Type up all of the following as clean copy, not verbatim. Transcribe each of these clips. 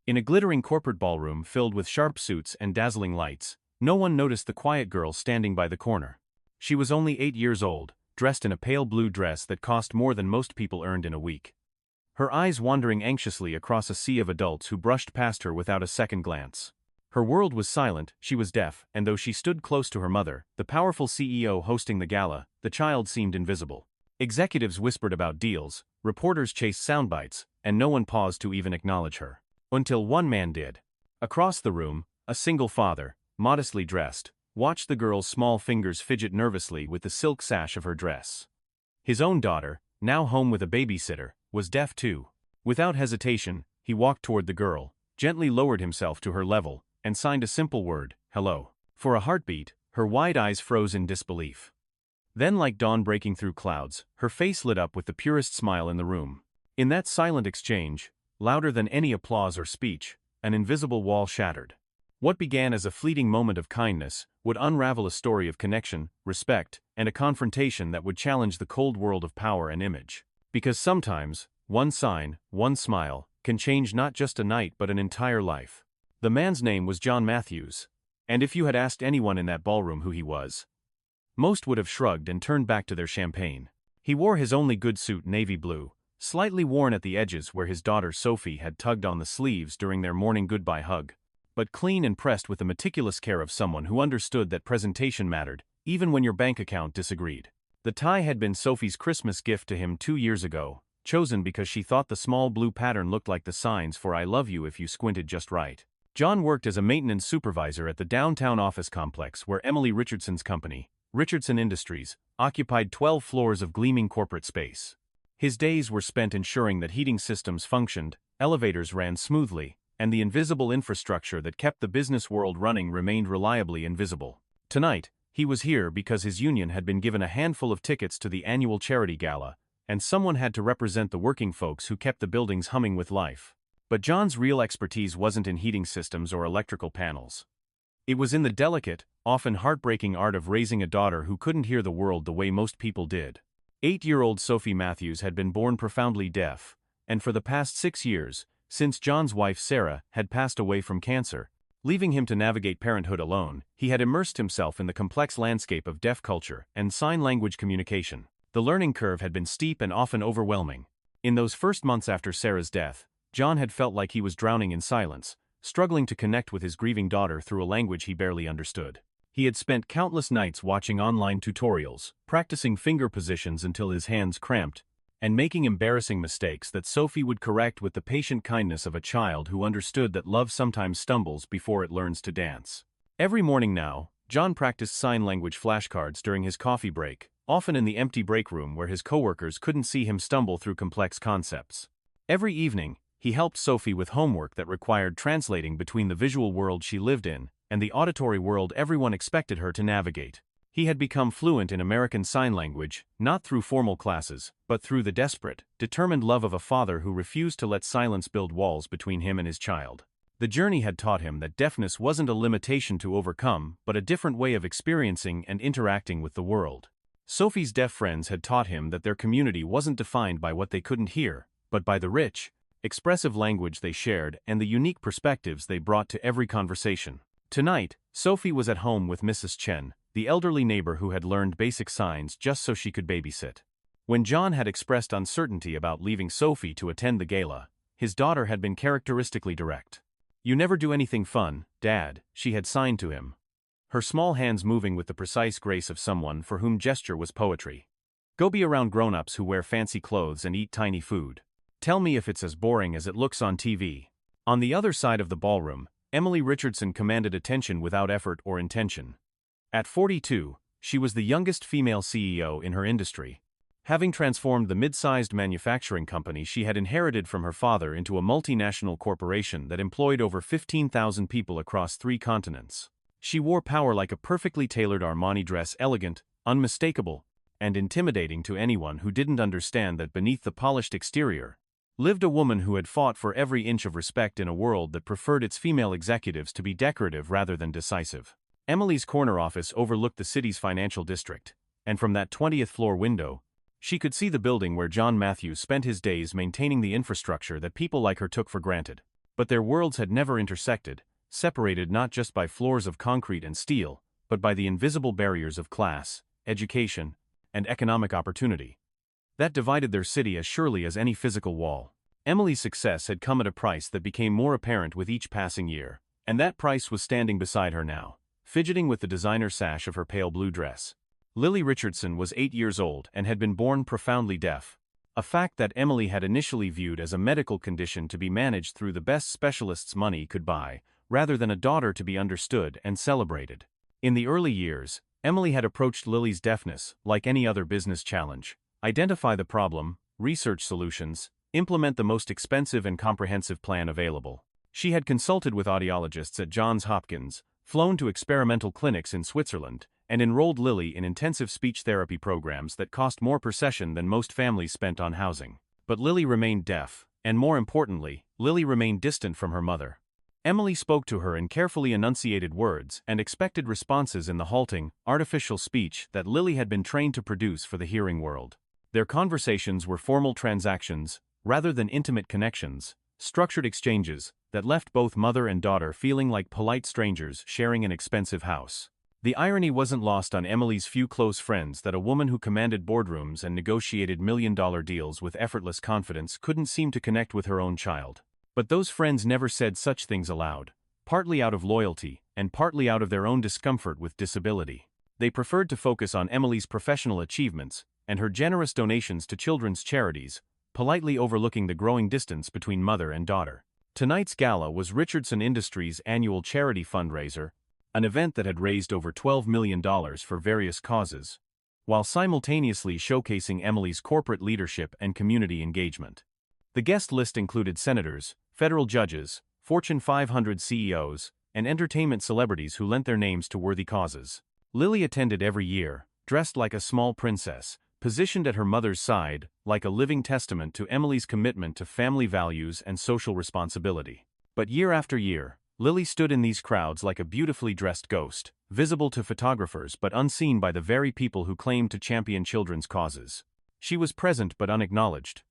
In a glittering corporate ballroom filled with sharp suits and dazzling lights, no one noticed the quiet girl standing by the corner. She was only 8 years old, dressed in a pale blue dress that cost more than most people earned in a week. Her eyes wandering anxiously across a sea of adults who brushed past her without a second glance. Her world was silent, she was deaf, and though she stood close to her mother, the powerful CEO hosting the gala, the child seemed invisible. Executives whispered about deals, reporters chased soundbites, and no one paused to even acknowledge her. Until one man did. Across the room, a single father, modestly dressed, watched the girl's small fingers fidget nervously with the silk sash of her dress. His own daughter, now home with a babysitter, was deaf too. Without hesitation, he walked toward the girl, gently lowered himself to her level, and signed a simple word, "Hello." For a heartbeat, her wide eyes froze in disbelief. Then, like dawn breaking through clouds, her face lit up with the purest smile in the room. In that silent exchange, louder than any applause or speech, an invisible wall shattered. What began as a fleeting moment of kindness would unravel a story of connection, respect, and a confrontation that would challenge the cold world of power and image. Because sometimes, one sign, one smile, can change not just a night but an entire life. The man's name was John Matthews, and if you had asked anyone in that ballroom who he was, most would have shrugged and turned back to their champagne. He wore his only good suit, navy blue, slightly worn at the edges where his daughter Sophie had tugged on the sleeves during their morning goodbye hug, but clean and pressed with the meticulous care of someone who understood that presentation mattered, even when your bank account disagreed. The tie had been Sophie's Christmas gift to him 2 years ago, chosen because she thought the small blue pattern looked like the signs for "I love you" if you squinted just right. John worked as a maintenance supervisor at the downtown office complex where Emily Richardson's company, Richardson Industries, occupied 12 floors of gleaming corporate space. His days were spent ensuring that heating systems functioned, elevators ran smoothly, and the invisible infrastructure that kept the business world running remained reliably invisible. Tonight, he was here because his union had been given a handful of tickets to the annual charity gala, and someone had to represent the working folks who kept the buildings humming with life. But John's real expertise wasn't in heating systems or electrical panels. It was in the delicate, often heartbreaking art of raising a daughter who couldn't hear the world the way most people did. 8-year-old Sophie Matthews had been born profoundly deaf, and for the past 6 years, since John's wife Sarah had passed away from cancer, leaving him to navigate parenthood alone, he had immersed himself in the complex landscape of deaf culture and sign language communication. The learning curve had been steep and often overwhelming. In those first months after Sarah's death, John had felt like he was drowning in silence, struggling to connect with his grieving daughter through a language he barely understood. He had spent countless nights watching online tutorials, practicing finger positions until his hands cramped, and making embarrassing mistakes that Sophie would correct with the patient kindness of a child who understood that love sometimes stumbles before it learns to dance. Every morning now, John practiced sign language flashcards during his coffee break, often in the empty break room where his coworkers couldn't see him stumble through complex concepts. Every evening, he helped Sophie with homework that required translating between the visual world she lived in and the auditory world everyone expected her to navigate. He had become fluent in American Sign Language, not through formal classes, but through the desperate, determined love of a father who refused to let silence build walls between him and his child. The journey had taught him that deafness wasn't a limitation to overcome, but a different way of experiencing and interacting with the world. Sophie's deaf friends had taught him that their community wasn't defined by what they couldn't hear, but by the rich, expressive language they shared and the unique perspectives they brought to every conversation. Tonight, Sophie was at home with Mrs. Chen, the elderly neighbor who had learned basic signs just so she could babysit. When John had expressed uncertainty about leaving Sophie to attend the gala, his daughter had been characteristically direct. "You never do anything fun, Dad," she had signed to him, her small hands moving with the precise grace of someone for whom gesture was poetry. "Go be around grown-ups who wear fancy clothes and eat tiny food. Tell me if it's as boring as it looks on TV." On the other side of the ballroom, Emily Richardson commanded attention without effort or intention. At 42, she was the youngest female CEO in her industry, having transformed the mid-sized manufacturing company she had inherited from her father into a multinational corporation that employed over 15,000 people across 3 continents. She wore power like a perfectly tailored Armani dress, elegant, unmistakable, and intimidating to anyone who didn't understand that beneath the polished exterior lived a woman who had fought for every inch of respect in a world that preferred its female executives to be decorative rather than decisive. Emily's corner office overlooked the city's financial district, and from that 20th floor window, she could see the building where John Matthews spent his days maintaining the infrastructure that people like her took for granted. But their worlds had never intersected, separated not just by floors of concrete and steel, but by the invisible barriers of class, education, and economic opportunity that divided their city as surely as any physical wall. Emily's success had come at a price that became more apparent with each passing year, and that price was standing beside her now, fidgeting with the designer sash of her pale blue dress. Lily Richardson was 8 years old and had been born profoundly deaf, a fact that Emily had initially viewed as a medical condition to be managed through the best specialists money could buy, rather than a daughter to be understood and celebrated. In the early years, Emily had approached Lily's deafness like any other business challenge: identify the problem, research solutions, implement the most expensive and comprehensive plan available. She had consulted with audiologists at Johns Hopkins, flown to experimental clinics in Switzerland, and enrolled Lily in intensive speech therapy programs that cost more per session than most families spent on housing. But Lily remained deaf, and more importantly, Lily remained distant from her mother. Emily spoke to her in carefully enunciated words and expected responses in the halting, artificial speech that Lily had been trained to produce for the hearing world. Their conversations were formal transactions, rather than intimate connections, structured exchanges that left both mother and daughter feeling like polite strangers sharing an expensive house. The irony wasn't lost on Emily's few close friends that a woman who commanded boardrooms and negotiated million-dollar deals with effortless confidence couldn't seem to connect with her own child. But those friends never said such things aloud, partly out of loyalty and partly out of their own discomfort with disability. They preferred to focus on Emily's professional achievements and her generous donations to children's charities, politely overlooking the growing distance between mother and daughter. Tonight's gala was Richardson Industries' annual charity fundraiser, an event that had raised over $12 million for various causes, while simultaneously showcasing Emily's corporate leadership and community engagement. The guest list included senators, federal judges, Fortune 500 CEOs, and entertainment celebrities who lent their names to worthy causes. Lily attended every year, dressed like a small princess, positioned at her mother's side, like a living testament to Emily's commitment to family values and social responsibility. But year after year, Lily stood in these crowds like a beautifully dressed ghost, visible to photographers but unseen by the very people who claimed to champion children's causes. She was present but unacknowledged,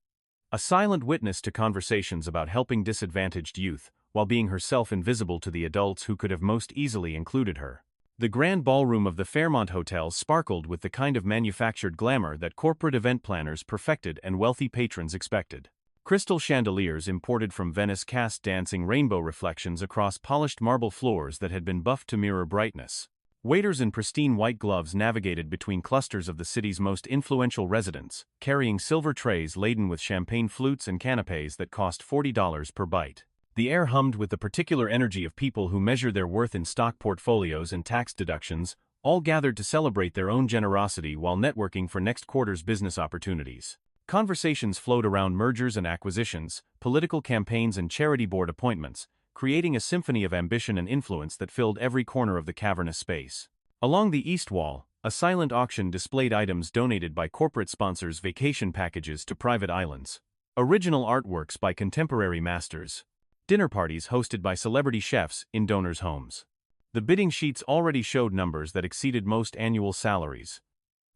a silent witness to conversations about helping disadvantaged youth, while being herself invisible to the adults who could have most easily included her. The grand ballroom of the Fairmont Hotel sparkled with the kind of manufactured glamour that corporate event planners perfected and wealthy patrons expected. Crystal chandeliers imported from Venice cast dancing rainbow reflections across polished marble floors that had been buffed to mirror brightness. Waiters in pristine white gloves navigated between clusters of the city's most influential residents, carrying silver trays laden with champagne flutes and canapés that cost $40 per bite. The air hummed with the particular energy of people who measure their worth in stock portfolios and tax deductions, all gathered to celebrate their own generosity while networking for next quarter's business opportunities. Conversations flowed around mergers and acquisitions, political campaigns and charity board appointments, creating a symphony of ambition and influence that filled every corner of the cavernous space. Along the east wall, a silent auction displayed items donated by corporate sponsors, vacation packages to private islands, original artworks by contemporary masters, dinner parties hosted by celebrity chefs in donors' homes. The bidding sheets already showed numbers that exceeded most annual salaries,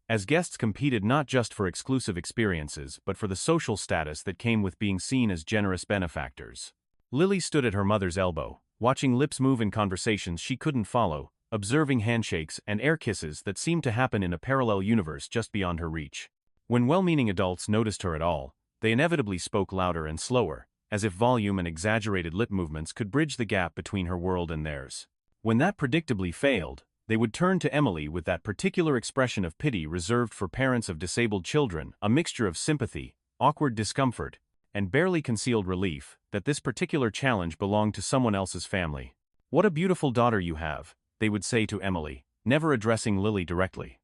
as guests competed not just for exclusive experiences but for the social status that came with being seen as generous benefactors. Lily stood at her mother's elbow, watching lips move in conversations she couldn't follow, observing handshakes and air kisses that seemed to happen in a parallel universe just beyond her reach. When well-meaning adults noticed her at all, they inevitably spoke louder and slower, as if volume and exaggerated lip movements could bridge the gap between her world and theirs. When that predictably failed, they would turn to Emily with that particular expression of pity reserved for parents of disabled children, a mixture of sympathy, awkward discomfort, and barely concealed relief that this particular challenge belonged to someone else's family. "What a beautiful daughter you have," they would say to Emily, never addressing Lily directly.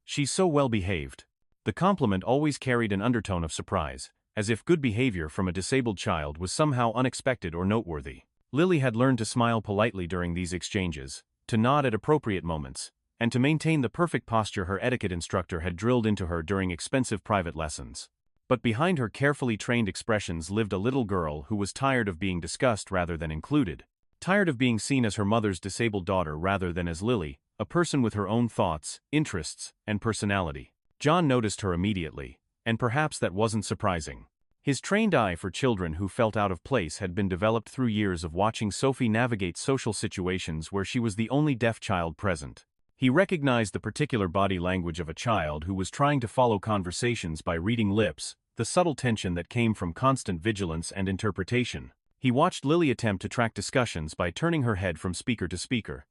"She's so well behaved." The compliment always carried an undertone of surprise, as if good behavior from a disabled child was somehow unexpected or noteworthy. Lily had learned to smile politely during these exchanges, to nod at appropriate moments, and to maintain the perfect posture her etiquette instructor had drilled into her during expensive private lessons. But behind her carefully trained expressions lived a little girl who was tired of being discussed rather than included, tired of being seen as her mother's disabled daughter rather than as Lily, a person with her own thoughts, interests, and personality. John noticed her immediately, and perhaps that wasn't surprising. His trained eye for children who felt out of place had been developed through years of watching Sophie navigate social situations where she was the only deaf child present. He recognized the particular body language of a child who was trying to follow conversations by reading lips, the subtle tension that came from constant vigilance and interpretation. He watched Lily attempt to track discussions by turning her head from speaker to speaker,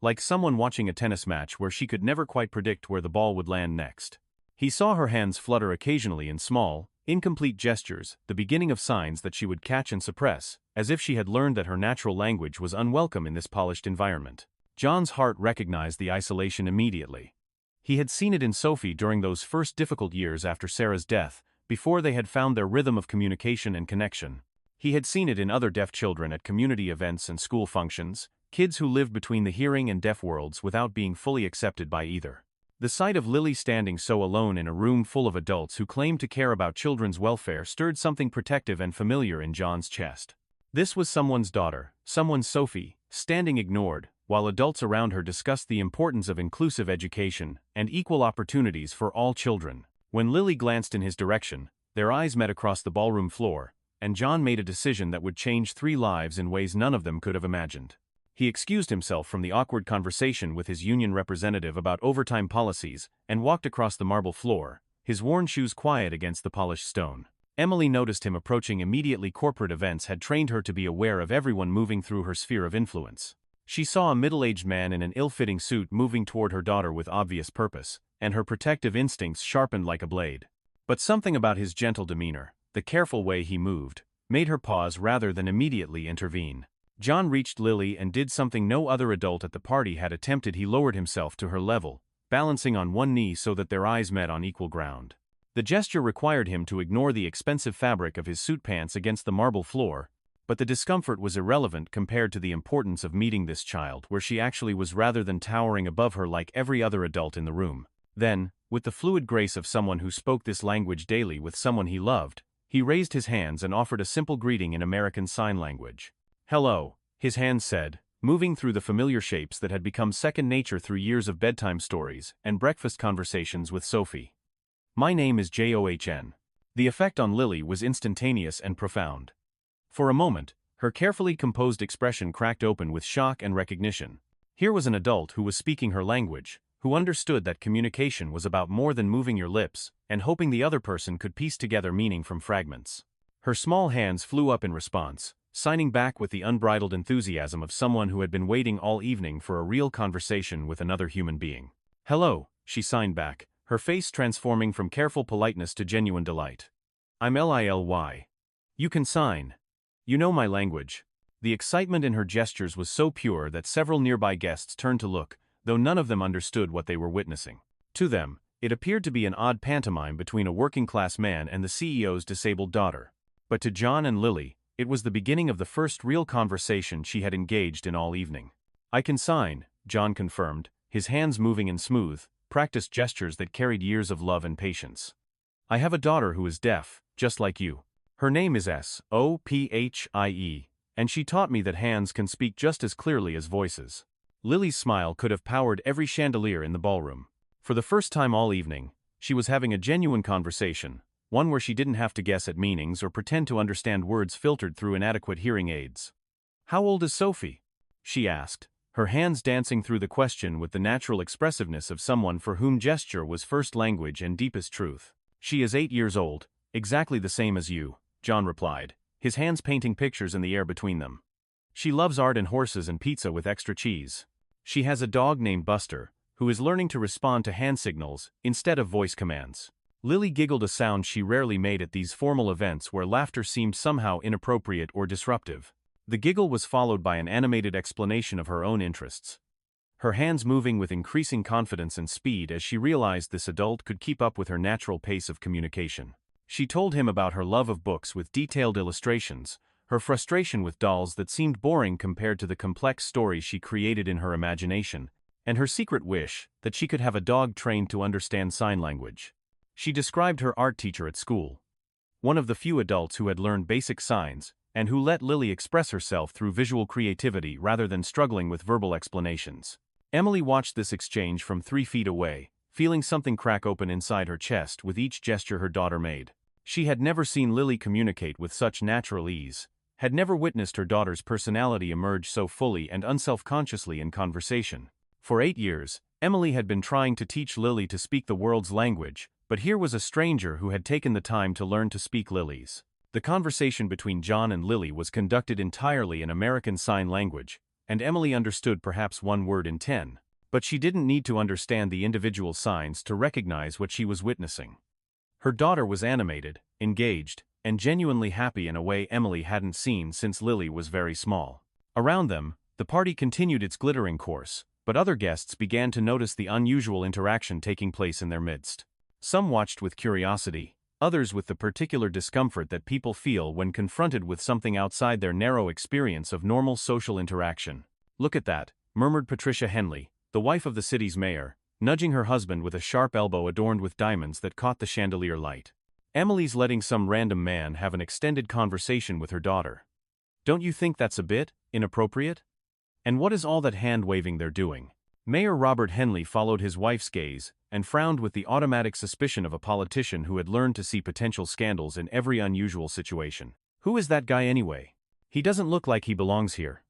like someone watching a tennis match where she could never quite predict where the ball would land next. He saw her hands flutter occasionally in small, incomplete gestures, the beginning of signs that she would catch and suppress, as if she had learned that her natural language was unwelcome in this polished environment. John's heart recognized the isolation immediately. He had seen it in Sophie during those first difficult years after Sarah's death, before they had found their rhythm of communication and connection. He had seen it in other deaf children at community events and school functions, kids who lived between the hearing and deaf worlds without being fully accepted by either. The sight of Lily standing so alone in a room full of adults who claimed to care about children's welfare stirred something protective and familiar in John's chest. This was someone's daughter, someone's Sophie, standing ignored, while adults around her discussed the importance of inclusive education and equal opportunities for all children. When Lily glanced in his direction, their eyes met across the ballroom floor, and John made a decision that would change 3 lives in ways none of them could have imagined. He excused himself from the awkward conversation with his union representative about overtime policies and walked across the marble floor, his worn shoes quiet against the polished stone. Emily noticed him approaching immediately. Corporate events had trained her to be aware of everyone moving through her sphere of influence. She saw a middle-aged man in an ill-fitting suit moving toward her daughter with obvious purpose, and her protective instincts sharpened like a blade. But something about his gentle demeanor, the careful way he moved, made her pause rather than immediately intervene. John reached Lily and did something no other adult at the party had attempted. He lowered himself to her level, balancing on one knee so that their eyes met on equal ground. The gesture required him to ignore the expensive fabric of his suit pants against the marble floor, but the discomfort was irrelevant compared to the importance of meeting this child where she actually was rather than towering above her like every other adult in the room. Then, with the fluid grace of someone who spoke this language daily with someone he loved, he raised his hands and offered a simple greeting in American Sign Language. "Hello," his hands said, moving through the familiar shapes that had become second nature through years of bedtime stories and breakfast conversations with Sophie. "My name is John." The effect on Lily was instantaneous and profound. For a moment, her carefully composed expression cracked open with shock and recognition. Here was an adult who was speaking her language, who understood that communication was about more than moving your lips and hoping the other person could piece together meaning from fragments. Her small hands flew up in response, signing back with the unbridled enthusiasm of someone who had been waiting all evening for a real conversation with another human being. "Hello," she signed back, her face transforming from careful politeness to genuine delight. "I'm Lily. You can sign. You know my language." The excitement in her gestures was so pure that several nearby guests turned to look, though none of them understood what they were witnessing. To them, it appeared to be an odd pantomime between a working-class man and the CEO's disabled daughter. But to John and Lily, it was the beginning of the first real conversation she had engaged in all evening. "I can sign," John confirmed, his hands moving in smooth, practiced gestures that carried years of love and patience. "I have a daughter who is deaf, just like you. Her name is Sophie, and she taught me that hands can speak just as clearly as voices." Lily's smile could have powered every chandelier in the ballroom. For the first time all evening, she was having a genuine conversation, one where she didn't have to guess at meanings or pretend to understand words filtered through inadequate hearing aids. "How old is Sophie?" she asked, her hands dancing through the question with the natural expressiveness of someone for whom gesture was first language and deepest truth. "She is 8 years old, exactly the same as you," John replied, his hands painting pictures in the air between them. "She loves art and horses and pizza with extra cheese. She has a dog named Buster, who is learning to respond to hand signals instead of voice commands." Lily giggled, a sound she rarely made at these formal events where laughter seemed somehow inappropriate or disruptive. The giggle was followed by an animated explanation of her own interests, her hands moving with increasing confidence and speed as she realized this adult could keep up with her natural pace of communication. She told him about her love of books with detailed illustrations, her frustration with dolls that seemed boring compared to the complex stories she created in her imagination, and her secret wish that she could have a dog trained to understand sign language. She described her art teacher at school, one of the few adults who had learned basic signs and who let Lily express herself through visual creativity rather than struggling with verbal explanations. Emily watched this exchange from 3 feet away, feeling something crack open inside her chest with each gesture her daughter made. She had never seen Lily communicate with such natural ease, had never witnessed her daughter's personality emerge so fully and unself-consciously in conversation. For 8 years, Emily had been trying to teach Lily to speak the world's language, but here was a stranger who had taken the time to learn to speak Lily's. The conversation between John and Lily was conducted entirely in American Sign Language, and Emily understood perhaps 1 word in 10. But she didn't need to understand the individual signs to recognize what she was witnessing. Her daughter was animated, engaged, and genuinely happy in a way Emily hadn't seen since Lily was very small. Around them, the party continued its glittering course, but other guests began to notice the unusual interaction taking place in their midst. Some watched with curiosity, others with the particular discomfort that people feel when confronted with something outside their narrow experience of normal social interaction. "Look at that," murmured Patricia Henley, the wife of the city's mayor, nudging her husband with a sharp elbow adorned with diamonds that caught the chandelier light. "Emily's letting some random man have an extended conversation with her daughter. Don't you think that's a bit inappropriate? And what is all that hand-waving they're doing?" Mayor Robert Henley followed his wife's gaze and frowned with the automatic suspicion of a politician who had learned to see potential scandals in every unusual situation. "Who is that guy anyway? He doesn't look like he belongs here.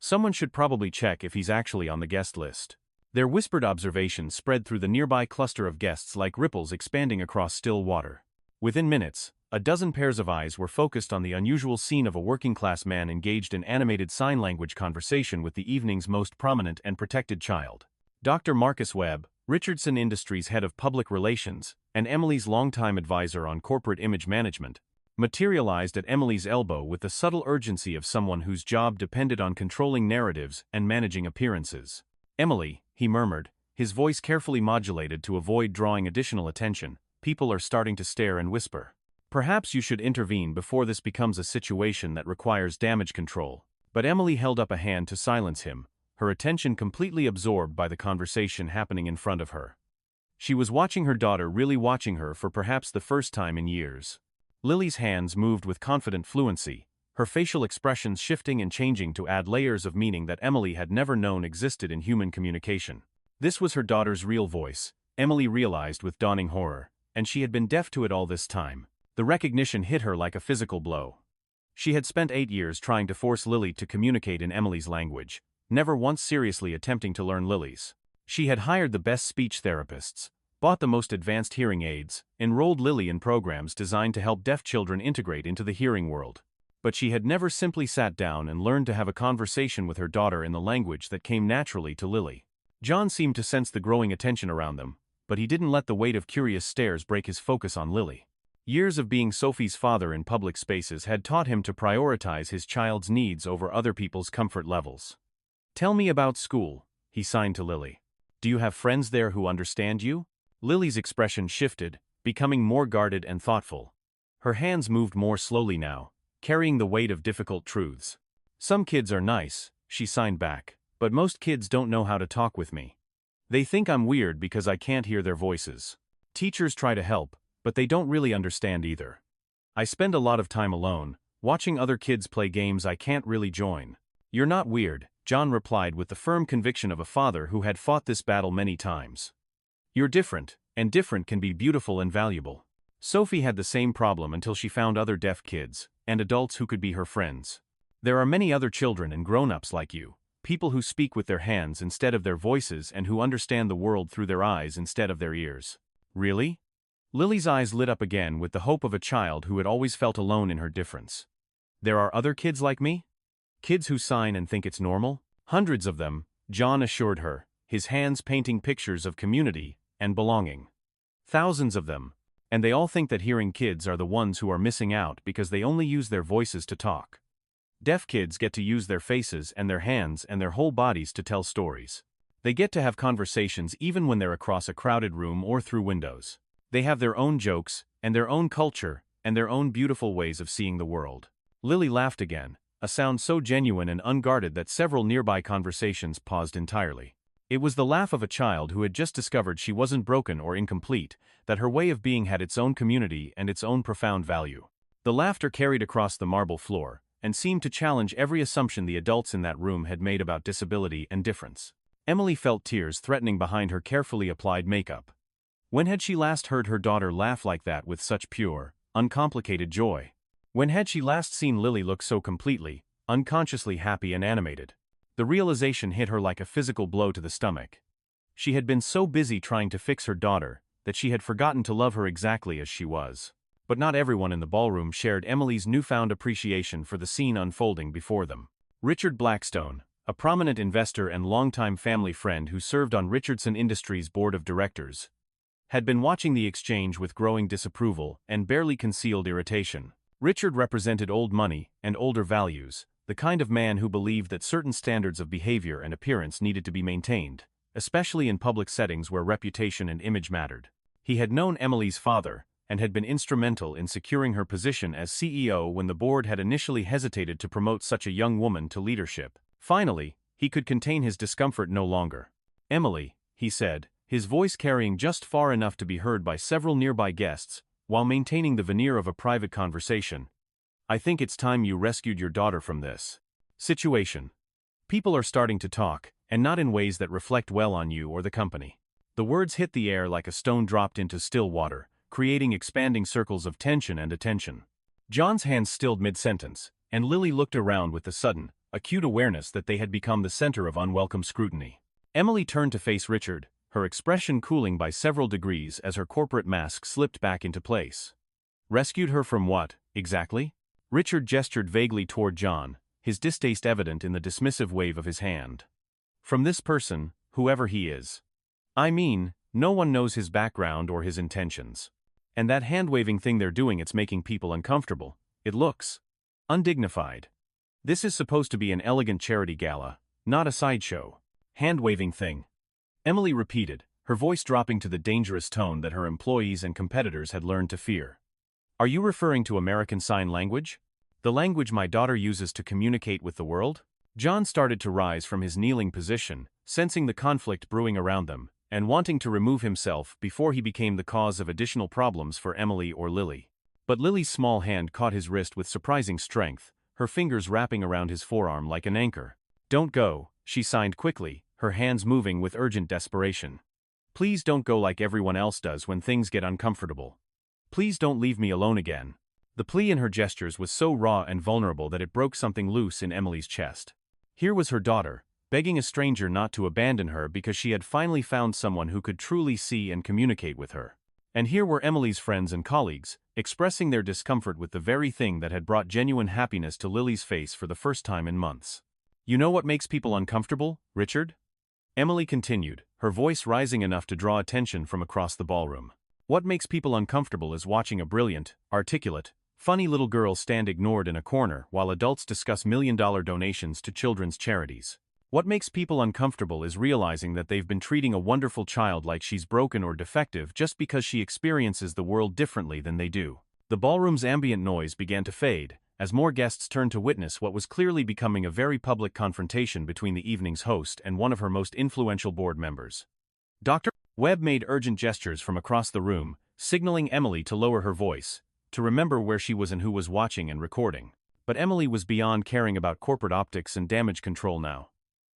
Someone should probably check if he's actually on the guest list." Their whispered observations spread through the nearby cluster of guests like ripples expanding across still water. Within minutes, a dozen pairs of eyes were focused on the unusual scene of a working-class man engaged in animated sign language conversation with the evening's most prominent and protected child. Dr. Marcus Webb, Richardson Industries head of public relations, and Emily's longtime advisor on corporate image management, materialized at Emily's elbow with the subtle urgency of someone whose job depended on controlling narratives and managing appearances. "Emily," he murmured, his voice carefully modulated to avoid drawing additional attention, "people are starting to stare and whisper. Perhaps you should intervene before this becomes a situation that requires damage control." But Emily held up a hand to silence him, her attention completely absorbed by the conversation happening in front of her. She was watching her daughter, really watching her for perhaps the first time in years. Lily's hands moved with confident fluency, her facial expressions shifting and changing to add layers of meaning that Emily had never known existed in human communication. This was her daughter's real voice, Emily realized with dawning horror, and she had been deaf to it all this time. The recognition hit her like a physical blow. She had spent 8 years trying to force Lily to communicate in Emily's language, never once seriously attempting to learn Lily's. She had hired the best speech therapists, bought the most advanced hearing aids, enrolled Lily in programs designed to help deaf children integrate into the hearing world. But she had never simply sat down and learned to have a conversation with her daughter in the language that came naturally to Lily. John seemed to sense the growing attention around them, but he didn't let the weight of curious stares break his focus on Lily. Years of being Sophie's father in public spaces had taught him to prioritize his child's needs over other people's comfort levels. "Tell me about school," he signed to Lily. "Do you have friends there who understand you?" Lily's expression shifted, becoming more guarded and thoughtful. Her hands moved more slowly now, carrying the weight of difficult truths. "Some kids are nice," she signed back, "but most kids don't know how to talk with me. They think I'm weird because I can't hear their voices. Teachers try to help, but they don't really understand either. I spend a lot of time alone, watching other kids play games I can't really join." "You're not weird," John replied with the firm conviction of a father who had fought this battle many times. "You're different, and different can be beautiful and valuable." Sophie had the same problem until she found other deaf kids, and adults who could be her friends. "There are many other children and grown-ups like you, people who speak with their hands instead of their voices and who understand the world through their eyes instead of their ears." "Really?" Lily's eyes lit up again with the hope of a child who had always felt alone in her difference. "There are other kids like me? Kids who sign and think it's normal?" "Hundreds of them," John assured her, his hands painting pictures of community and belonging. "Thousands of them, and they all think that hearing kids are the ones who are missing out because they only use their voices to talk. Deaf kids get to use their faces and their hands and their whole bodies to tell stories. They get to have conversations even when they're across a crowded room or through windows. They have their own jokes, and their own culture, and their own beautiful ways of seeing the world." Lily laughed again, a sound so genuine and unguarded that several nearby conversations paused entirely. It was the laugh of a child who had just discovered she wasn't broken or incomplete, that her way of being had its own community and its own profound value. The laughter carried across the marble floor, and seemed to challenge every assumption the adults in that room had made about disability and difference. Emily felt tears threatening behind her carefully applied makeup. When had she last heard her daughter laugh like that with such pure, uncomplicated joy. When had she last seen Lily look so completely, unconsciously happy and animated? The realization hit her like a physical blow to the stomach. She had been so busy trying to fix her daughter that she had forgotten to love her exactly as she was. But not everyone in the ballroom shared Emily's newfound appreciation for the scene unfolding before them. Richard Blackstone, a prominent investor and longtime family friend who served on Richardson Industries' board of directors, had been watching the exchange with growing disapproval and barely concealed irritation. Richard represented old money and older values, the kind of man who believed that certain standards of behavior and appearance needed to be maintained, especially in public settings where reputation and image mattered. He had known Emily's father, and had been instrumental in securing her position as CEO when the board had initially hesitated to promote such a young woman to leadership. Finally, he could contain his discomfort no longer. "Emily," he said, his voice carrying just far enough to be heard by several nearby guests, while maintaining the veneer of a private conversation, "I think it's time you rescued your daughter from this situation. People are starting to talk, and not in ways that reflect well on you or the company." The words hit the air like a stone dropped into still water, creating expanding circles of tension and attention. John's hands stilled mid-sentence, and Lily looked around with the sudden, acute awareness that they had become the center of unwelcome scrutiny. Emily turned to face Richard, her expression cooling by several degrees as her corporate mask slipped back into place. "Rescued her from what, exactly?" Richard gestured vaguely toward John, his distaste evident in the dismissive wave of his hand. "From this person, whoever he is. I mean, no one knows his background or his intentions. And that hand-waving thing they're doing, it's making people uncomfortable. It looks undignified. This is supposed to be an elegant charity gala, not a sideshow. Hand-waving thing," Emily repeated, her voice dropping to the dangerous tone that her employees and competitors had learned to fear. "Are you referring to American Sign Language? The language my daughter uses to communicate with the world?" John started to rise from his kneeling position, sensing the conflict brewing around them, and wanting to remove himself before he became the cause of additional problems for Emily or Lily. But Lily's small hand caught his wrist with surprising strength, her fingers wrapping around his forearm like an anchor. "Don't go," she signed quickly, her hands moving with urgent desperation. "Please don't go like everyone else does when things get uncomfortable. Please don't leave me alone again." The plea in her gestures was so raw and vulnerable that it broke something loose in Emily's chest. Here was her daughter, begging a stranger not to abandon her because she had finally found someone who could truly see and communicate with her. And here were Emily's friends and colleagues, expressing their discomfort with the very thing that had brought genuine happiness to Lily's face for the first time in months. "You know what makes people uncomfortable, Richard?" Emily continued, her voice rising enough to draw attention from across the ballroom. "What makes people uncomfortable is watching a brilliant, articulate, funny little girl stand ignored in a corner while adults discuss million-dollar donations to children's charities. What makes people uncomfortable is realizing that they've been treating a wonderful child like she's broken or defective just because she experiences the world differently than they do." The ballroom's ambient noise began to fade, as more guests turned to witness what was clearly becoming a very public confrontation between the evening's host and one of her most influential board members. Dr. Webb made urgent gestures from across the room, signaling Emily to lower her voice, to remember where she was and who was watching and recording. But Emily was beyond caring about corporate optics and damage control now.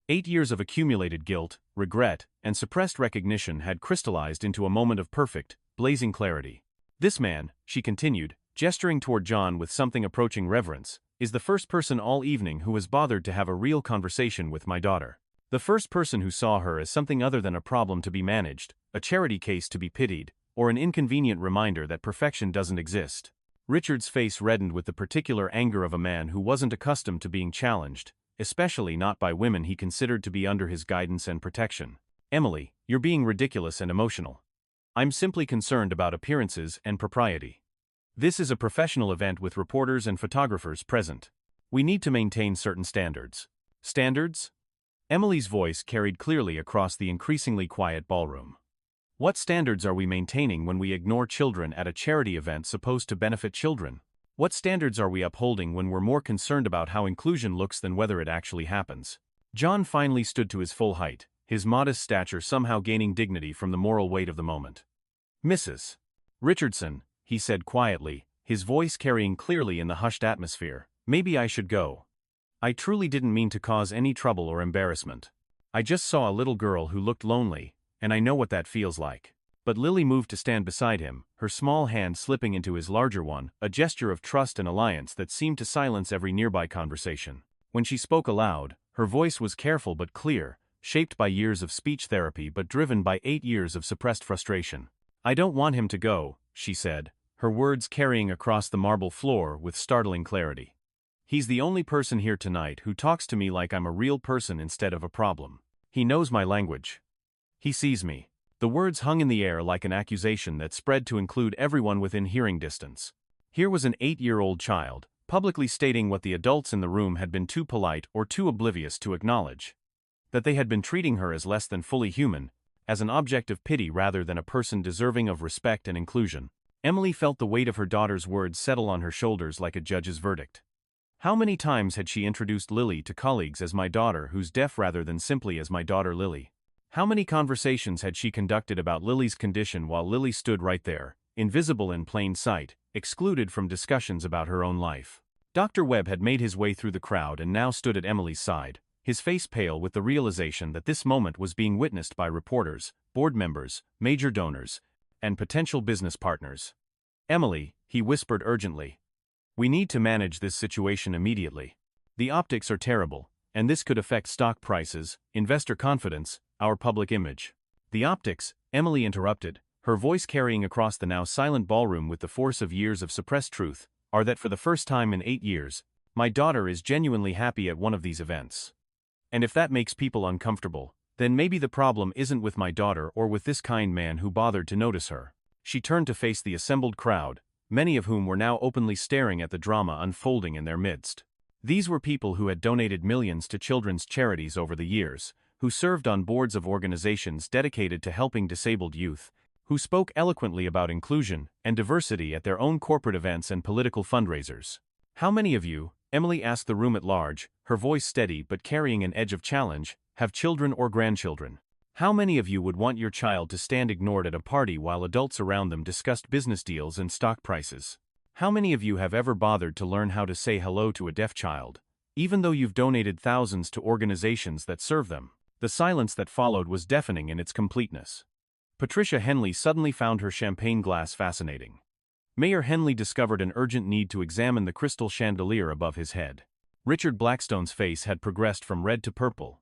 8 years of accumulated guilt, regret, and suppressed recognition had crystallized into a moment of perfect, blazing clarity. "This man," she continued, gesturing toward John with something approaching reverence, "is the first person all evening who has bothered to have a real conversation with my daughter. The first person who saw her as something other than a problem to be managed, a charity case to be pitied, or an inconvenient reminder that perfection doesn't exist." Richard's face reddened with the particular anger of a man who wasn't accustomed to being challenged, especially not by women he considered to be under his guidance and protection. "Emily, you're being ridiculous and emotional. I'm simply concerned about appearances and propriety. This is a professional event with reporters and photographers present. We need to maintain certain standards." "Standards?" Emily's voice carried clearly across the increasingly quiet ballroom. "What standards are we maintaining when we ignore children at a charity event supposed to benefit children? What standards are we upholding when we're more concerned about how inclusion looks than whether it actually happens?" John finally stood to his full height, his modest stature somehow gaining dignity from the moral weight of the moment. "Mrs. Richardson," he said quietly, his voice carrying clearly in the hushed atmosphere, "maybe I should go. I truly didn't mean to cause any trouble or embarrassment. I just saw a little girl who looked lonely, and I know what that feels like." But Lily moved to stand beside him, her small hand slipping into his larger one, a gesture of trust and alliance that seemed to silence every nearby conversation. When she spoke aloud, her voice was careful but clear, shaped by years of speech therapy but driven by 8 years of suppressed frustration. "I don't want him to go," she said, her words carrying across the marble floor with startling clarity. "He's the only person here tonight who talks to me like I'm a real person instead of a problem. He knows my language. He sees me." The words hung in the air like an accusation that spread to include everyone within hearing distance. Here was an 8-year-old child, publicly stating what the adults in the room had been too polite or too oblivious to acknowledge. That they had been treating her as less than fully human, as an object of pity rather than a person deserving of respect and inclusion. Emily felt the weight of her daughter's words settle on her shoulders like a judge's verdict. How many times had she introduced Lily to colleagues as my daughter who's deaf rather than simply as my daughter Lily? How many conversations had she conducted about Lily's condition while Lily stood right there, invisible in plain sight, excluded from discussions about her own life? Dr. Webb had made his way through the crowd and now stood at Emily's side, his face pale with the realization that this moment was being witnessed by reporters, board members, major donors, and potential business partners. "Emily," he whispered urgently. "We need to manage this situation immediately. The optics are terrible, and this could affect stock prices, investor confidence, our public image." "The optics," Emily interrupted, her voice carrying across the now silent ballroom with the force of years of suppressed truth, "are that for the first time in 8 years, my daughter is genuinely happy at one of these events. And if that makes people uncomfortable, then maybe the problem isn't with my daughter or with this kind man who bothered to notice her." She turned to face the assembled crowd, many of whom were now openly staring at the drama unfolding in their midst. These were people who had donated millions to children's charities over the years, who served on boards of organizations dedicated to helping disabled youth, who spoke eloquently about inclusion and diversity at their own corporate events and political fundraisers. "How many of you," Emily asked the room at large, her voice steady but carrying an edge of challenge, "have children or grandchildren? How many of you would want your child to stand ignored at a party while adults around them discussed business deals and stock prices? How many of you have ever bothered to learn how to say hello to a deaf child, even though you've donated thousands to organizations that serve them?" The silence that followed was deafening in its completeness. Patricia Henley suddenly found her champagne glass fascinating. Mayor Henley discovered an urgent need to examine the crystal chandelier above his head. Richard Blackstone's face had progressed from red to purple,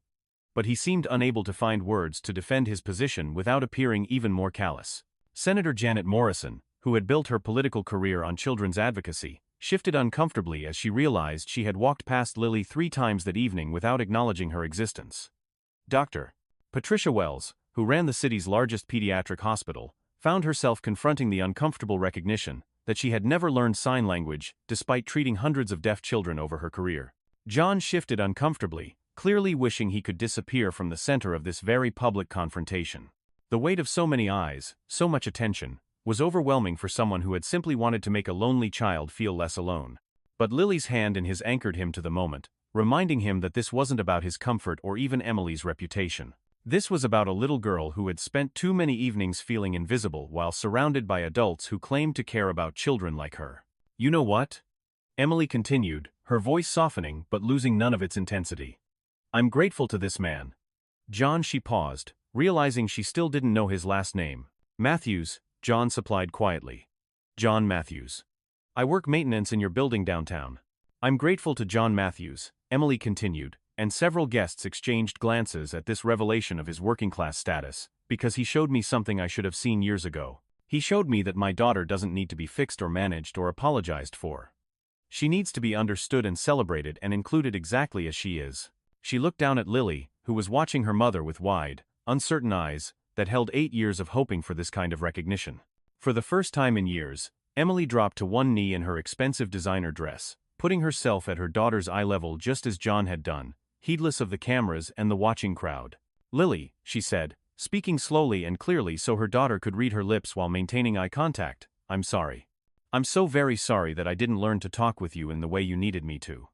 but he seemed unable to find words to defend his position without appearing even more callous. Senator Janet Morrison, who had built her political career on children's advocacy, shifted uncomfortably as she realized she had walked past Lily 3 times that evening without acknowledging her existence. Dr. Patricia Wells, who ran the city's largest pediatric hospital, found herself confronting the uncomfortable recognition that she had never learned sign language despite treating hundreds of deaf children over her career. John shifted uncomfortably, clearly wishing he could disappear from the center of this very public confrontation. The weight of so many eyes, so much attention, was overwhelming for someone who had simply wanted to make a lonely child feel less alone. But Lily's hand in his anchored him to the moment, reminding him that this wasn't about his comfort or even Emily's reputation. This was about a little girl who had spent too many evenings feeling invisible while surrounded by adults who claimed to care about children like her. "You know what?" Emily continued, her voice softening but losing none of its intensity. "I'm grateful to this man. John." She paused, realizing she still didn't know his last name. "Matthews," John supplied quietly. "John Matthews. I work maintenance in your building downtown." "I'm grateful to John Matthews," Emily continued, and several guests exchanged glances at this revelation of his working-class status, "because he showed me something I should have seen years ago. He showed me that my daughter doesn't need to be fixed or managed or apologized for. She needs to be understood and celebrated and included exactly as she is." She looked down at Lily, who was watching her mother with wide, uncertain eyes that held 8 years of hoping for this kind of recognition. For the first time in years, Emily dropped to one knee in her expensive designer dress, putting herself at her daughter's eye level just as John had done, heedless of the cameras and the watching crowd. "Lily," she said, speaking slowly and clearly so her daughter could read her lips while maintaining eye contact, "I'm sorry. I'm so very sorry that I didn't learn to talk with you in the way you needed me to.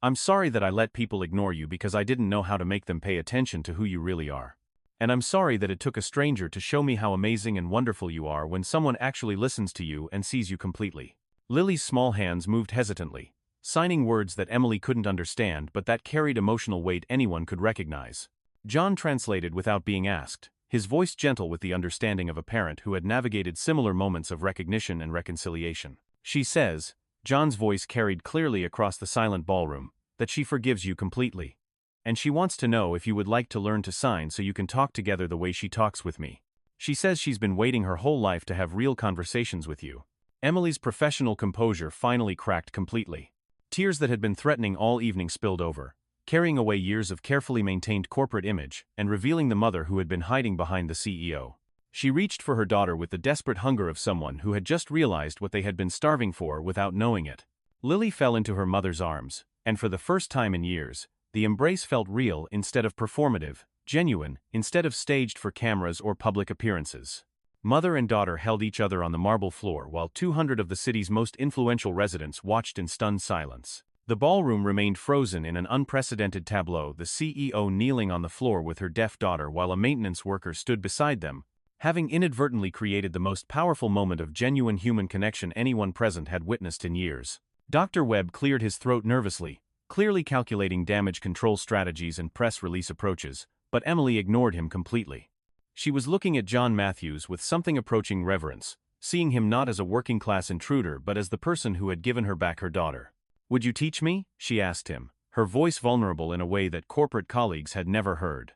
I'm sorry that I let people ignore you because I didn't know how to make them pay attention to who you really are. And I'm sorry that it took a stranger to show me how amazing and wonderful you are when someone actually listens to you and sees you completely." Lily's small hands moved hesitantly, signing words that Emily couldn't understand but that carried emotional weight anyone could recognize. John translated without being asked, his voice gentle with the understanding of a parent who had navigated similar moments of recognition and reconciliation. She says, John's voice carried clearly across the silent ballroom, that she forgives you completely. And she wants to know if you would like to learn to sign so you can talk together the way she talks with me. She says she's been waiting her whole life to have real conversations with you. Emily's professional composure finally cracked completely. Tears that had been threatening all evening spilled over, carrying away years of carefully maintained corporate image and revealing the mother who had been hiding behind the CEO. She reached for her daughter with the desperate hunger of someone who had just realized what they had been starving for without knowing it. Lily fell into her mother's arms, and for the first time in years, the embrace felt real instead of performative, genuine instead of staged for cameras or public appearances. Mother and daughter held each other on the marble floor while 200 of the city's most influential residents watched in stunned silence. The ballroom remained frozen in an unprecedented tableau, the CEO kneeling on the floor with her deaf daughter while a maintenance worker stood beside them, having inadvertently created the most powerful moment of genuine human connection anyone present had witnessed in years. Dr. Webb cleared his throat nervously, clearly calculating damage control strategies and press release approaches, but Emily ignored him completely. She was looking at John Matthews with something approaching reverence, seeing him not as a working-class intruder but as the person who had given her back her daughter. "Would you teach me?" she asked him, her voice vulnerable in a way that corporate colleagues had never heard.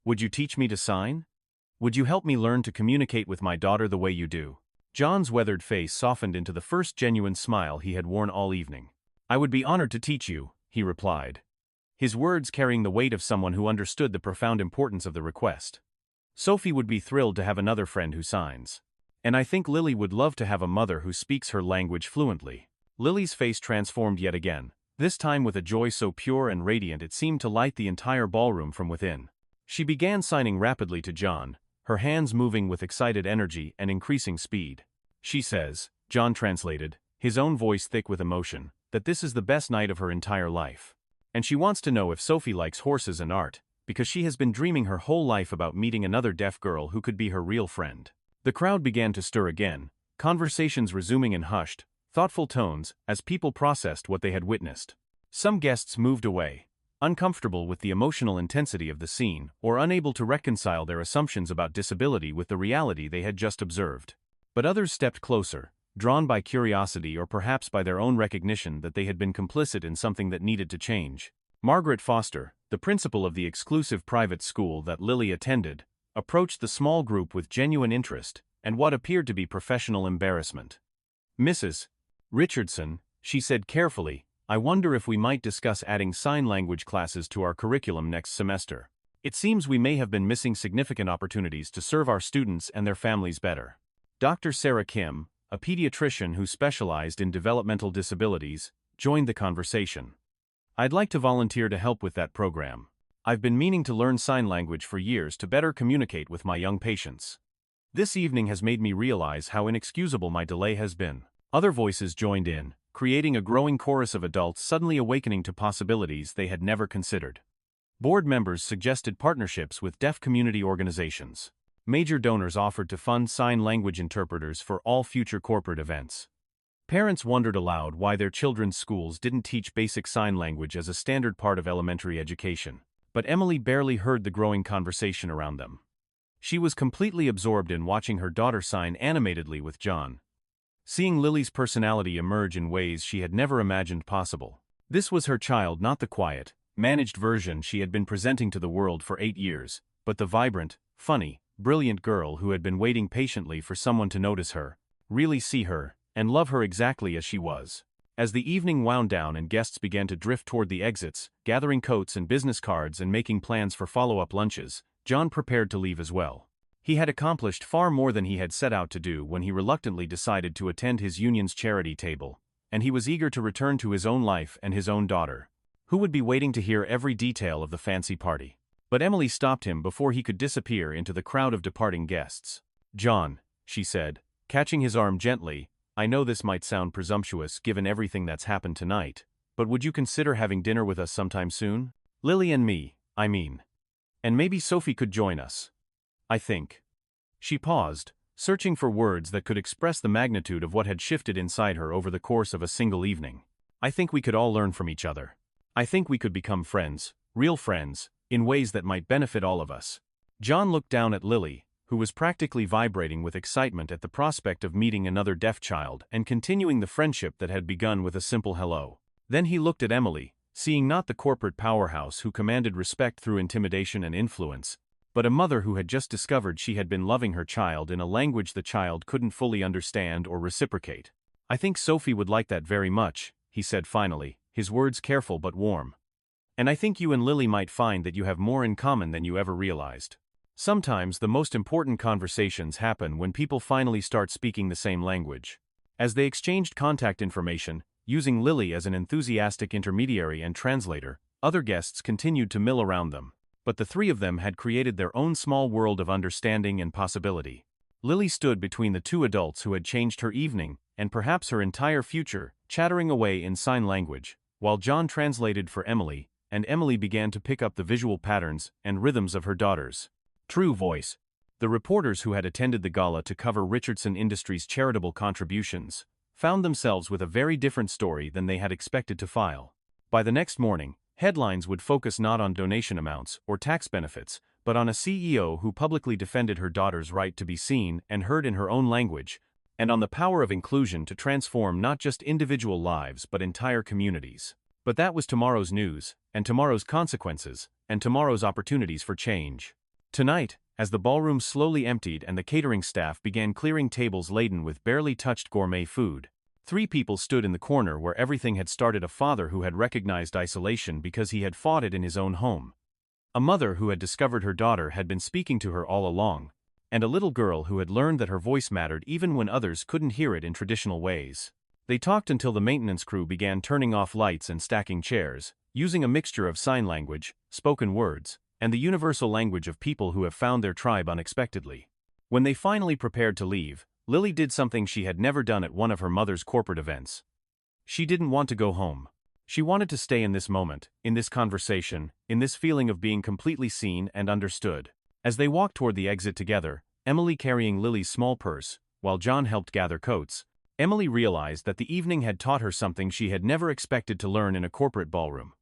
"Would you teach me to sign? Would you help me learn to communicate with my daughter the way you do?" John's weathered face softened into the first genuine smile he had worn all evening. "I would be honored to teach you," he replied, his words carrying the weight of someone who understood the profound importance of the request. "Sophie would be thrilled to have another friend who signs. And I think Lily would love to have a mother who speaks her language fluently." Lily's face transformed yet again, this time with a joy so pure and radiant it seemed to light the entire ballroom from within. She began signing rapidly to John, her hands moving with excited energy and increasing speed. "She says," John translated, his own voice thick with emotion, "that this is the best night of her entire life. And she wants to know if Sophie likes horses and art, because she has been dreaming her whole life about meeting another deaf girl who could be her real friend." The crowd began to stir again, conversations resuming in hushed, thoughtful tones as people processed what they had witnessed. Some guests moved away, uncomfortable with the emotional intensity of the scene or unable to reconcile their assumptions about disability with the reality they had just observed. But others stepped closer, drawn by curiosity or perhaps by their own recognition that they had been complicit in something that needed to change. Margaret Foster, the principal of the exclusive private school that Lily attended, approached the small group with genuine interest and what appeared to be professional embarrassment. "Mrs. Richardson," she said carefully, "I wonder if we might discuss adding sign language classes to our curriculum next semester. It seems we may have been missing significant opportunities to serve our students and their families better." Dr. Sarah Kim, a pediatrician who specialized in developmental disabilities, joined the conversation. "I'd like to volunteer to help with that program. I've been meaning to learn sign language for years to better communicate with my young patients. This evening has made me realize how inexcusable my delay has been." Other voices joined in, creating a growing chorus of adults suddenly awakening to possibilities they had never considered. Board members suggested partnerships with deaf community organizations. Major donors offered to fund sign language interpreters for all future corporate events. Parents wondered aloud why their children's schools didn't teach basic sign language as a standard part of elementary education. But Emily barely heard the growing conversation around them. She was completely absorbed in watching her daughter sign animatedly with John, seeing Lily's personality emerge in ways she had never imagined possible. This was her child, not the quiet, managed version she had been presenting to the world for 8 years, but the vibrant, funny, brilliant girl who had been waiting patiently for someone to notice her, really see her, and love her exactly as she was. As the evening wound down and guests began to drift toward the exits, gathering coats and business cards and making plans for follow-up lunches, John prepared to leave as well. He had accomplished far more than he had set out to do when he reluctantly decided to attend his union's charity table, and he was eager to return to his own life and his own daughter, who would be waiting to hear every detail of the fancy party. But Emily stopped him before he could disappear into the crowd of departing guests. "John," she said, catching his arm gently, "I know this might sound presumptuous given everything that's happened tonight, but would you consider having dinner with us sometime soon? Lily and me, I mean. And maybe Sophie could join us. I think." She paused, searching for words that could express the magnitude of what had shifted inside her over the course of a single evening. "I think we could all learn from each other. I think we could become friends, real friends, in ways that might benefit all of us." John looked down at Lily, who was practically vibrating with excitement at the prospect of meeting another deaf child and continuing the friendship that had begun with a simple hello. Then he looked at Emily, seeing not the corporate powerhouse who commanded respect through intimidation and influence, but a mother who had just discovered she had been loving her child in a language the child couldn't fully understand or reciprocate. "I think Sophie would like that very much," he said finally, his words careful but warm. "And I think you and Lily might find that you have more in common than you ever realized." Sometimes the most important conversations happen when people finally start speaking the same language. As they exchanged contact information, using Lily as an enthusiastic intermediary and translator, other guests continued to mill around them. But the three of them had created their own small world of understanding and possibility. Lily stood between the two adults who had changed her evening, and perhaps her entire future, chattering away in sign language, while John translated for Emily, and Emily began to pick up the visual patterns and rhythms of her daughter's true voice. The reporters who had attended the gala to cover Richardson Industries' charitable contributions found themselves with a very different story than they had expected to file. By the next morning, headlines would focus not on donation amounts or tax benefits, but on a CEO who publicly defended her daughter's right to be seen and heard in her own language, and on the power of inclusion to transform not just individual lives but entire communities. But that was tomorrow's news, and tomorrow's consequences, and tomorrow's opportunities for change. Tonight, as the ballroom slowly emptied and the catering staff began clearing tables laden with barely touched gourmet food, three people stood in the corner where everything had started: a father who had recognized isolation because he had fought it in his own home, a mother who had discovered her daughter had been speaking to her all along, and a little girl who had learned that her voice mattered even when others couldn't hear it in traditional ways. They talked until the maintenance crew began turning off lights and stacking chairs, using a mixture of sign language, spoken words, and the universal language of people who have found their tribe unexpectedly. When they finally prepared to leave, Lily did something she had never done at one of her mother's corporate events. She didn't want to go home. She wanted to stay in this moment, in this conversation, in this feeling of being completely seen and understood. As they walked toward the exit together, Emily carrying Lily's small purse, while John helped gather coats, Emily realized that the evening had taught her something she had never expected to learn in a corporate ballroom.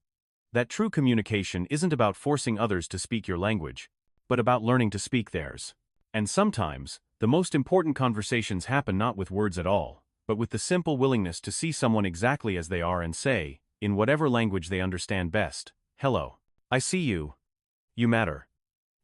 That true communication isn't about forcing others to speak your language, but about learning to speak theirs. And sometimes, the most important conversations happen not with words at all, but with the simple willingness to see someone exactly as they are and say, in whatever language they understand best, "Hello. I see you. You matter.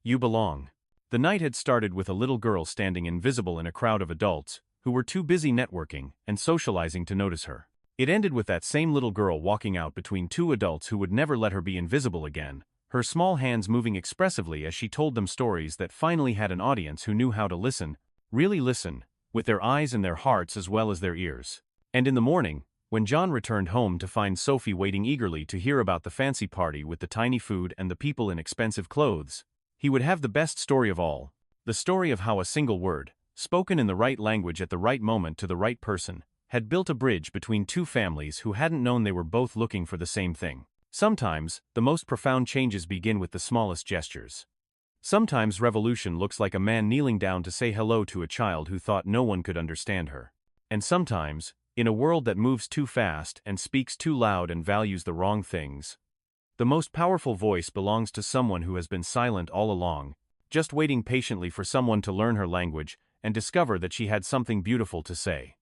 You belong." The night had started with a little girl standing invisible in a crowd of adults who were too busy networking and socializing to notice her. It ended with that same little girl walking out between two adults who would never let her be invisible again, her small hands moving expressively as she told them stories that finally had an audience who knew how to listen, really listen, with their eyes and their hearts as well as their ears. And in the morning, when John returned home to find Sophie waiting eagerly to hear about the fancy party with the tiny food and the people in expensive clothes, he would have the best story of all, the story of how a single word, spoken in the right language at the right moment to the right person, had built a bridge between two families who hadn't known they were both looking for the same thing. Sometimes, the most profound changes begin with the smallest gestures. Sometimes revolution looks like a man kneeling down to say hello to a child who thought no one could understand her. And sometimes, in a world that moves too fast and speaks too loud and values the wrong things, the most powerful voice belongs to someone who has been silent all along, just waiting patiently for someone to learn her language and discover that she had something beautiful to say.